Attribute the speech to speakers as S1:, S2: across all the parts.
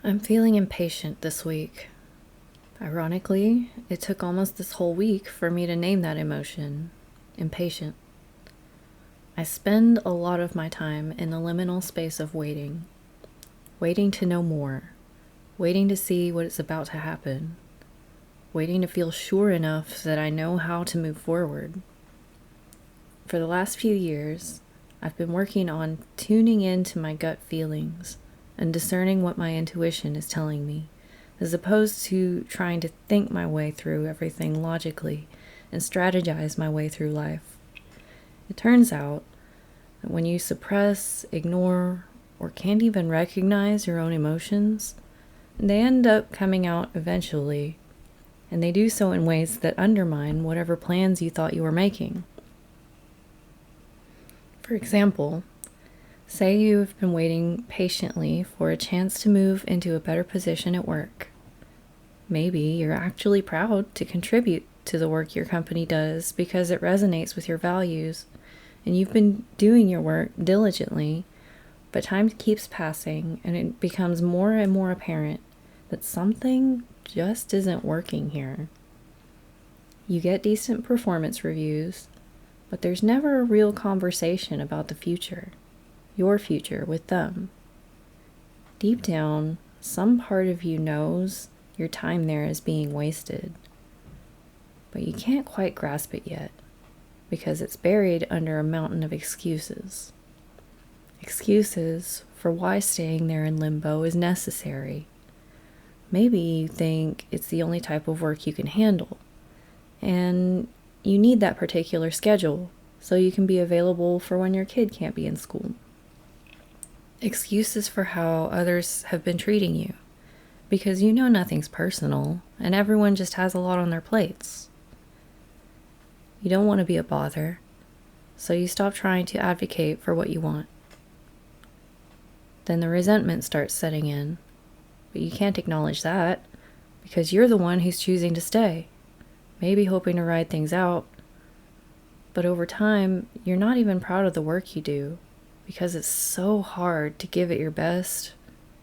S1: I'm feeling impatient this week. Ironically, it took almost this whole week for me to name that emotion, impatient. I spend a lot of my time in the liminal space of waiting, waiting to know more, waiting to see what is about to happen, waiting to feel sure enough that I know how to move forward. For the last few years, I've been working on tuning into my gut feelings and discerning what my intuition is telling me, as opposed to trying to think my way through everything logically and strategize my way through life. It turns out that when you suppress, ignore, or can't even recognize your own emotions, they end up coming out eventually, and they do so in ways that undermine whatever plans you thought you were making. For example, say you've been waiting patiently for a chance to move into a better position at work. Maybe you're actually proud to contribute to the work your company does because it resonates with your values, and you've been doing your work diligently, but time keeps passing and it becomes more and more apparent that something just isn't working here. You get decent performance reviews, but there's never a real conversation about the future, your future with them. Deep down, some part of you knows your time there is being wasted, but you can't quite grasp it yet because it's buried under a mountain of excuses. Excuses for why staying there in limbo is necessary. Maybe you think it's the only type of work you can handle, and you need that particular schedule so you can be available for when your kid can't be in school. Excuses for how others have been treating you, because you know nothing's personal and everyone just has a lot on their plates. You don't want to be a bother, so you stop trying to advocate for what you want. Then the resentment starts setting in, but you can't acknowledge that because you're the one who's choosing to stay, maybe hoping to ride things out. But over time, you're not even proud of the work you do because it's so hard to give it your best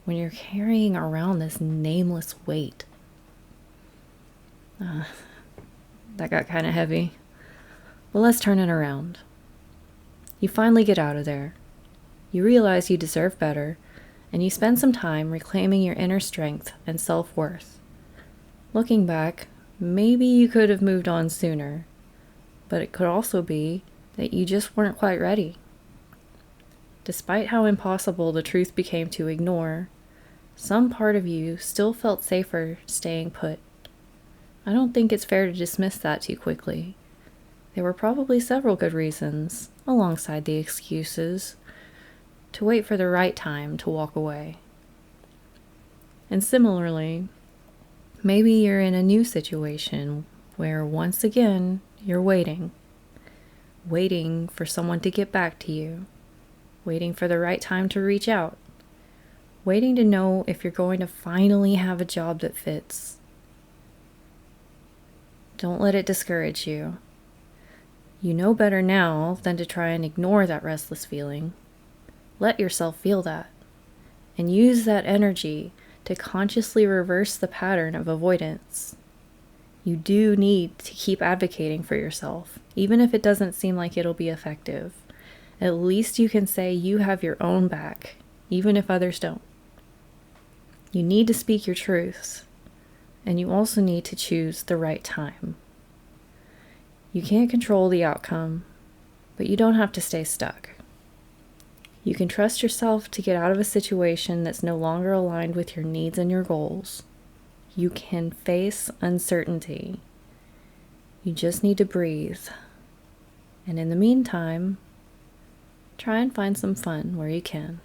S1: when you're carrying around this nameless weight. That got kind of heavy. But let's turn it around. You finally get out of there. You realize you deserve better, and you spend some time reclaiming your inner strength and self-worth. Looking back, maybe you could have moved on sooner, but it could also be that you just weren't quite ready. Despite how impossible the truth became to ignore, some part of you still felt safer staying put. I don't think it's fair to dismiss that too quickly. There were probably several good reasons, alongside the excuses, to wait for the right time to walk away. And similarly, maybe you're in a new situation where once again you're waiting for someone to get back to you, waiting for the right time to reach out, waiting to know if you're going to finally have a job that fits. Don't let it discourage you. You know better now than to try and ignore that restless feeling. Let yourself feel that, and use that energy to consciously reverse the pattern of avoidance. You do need to keep advocating for yourself, even if it doesn't seem like it'll be effective. At least you can say you have your own back, even if others don't. You need to speak your truths, and you also need to choose the right time. You can't control the outcome, but you don't have to stay stuck. You can trust yourself to get out of a situation that's no longer aligned with your needs and your goals. You can face uncertainty. You just need to breathe. And in the meantime, try and find some fun where you can.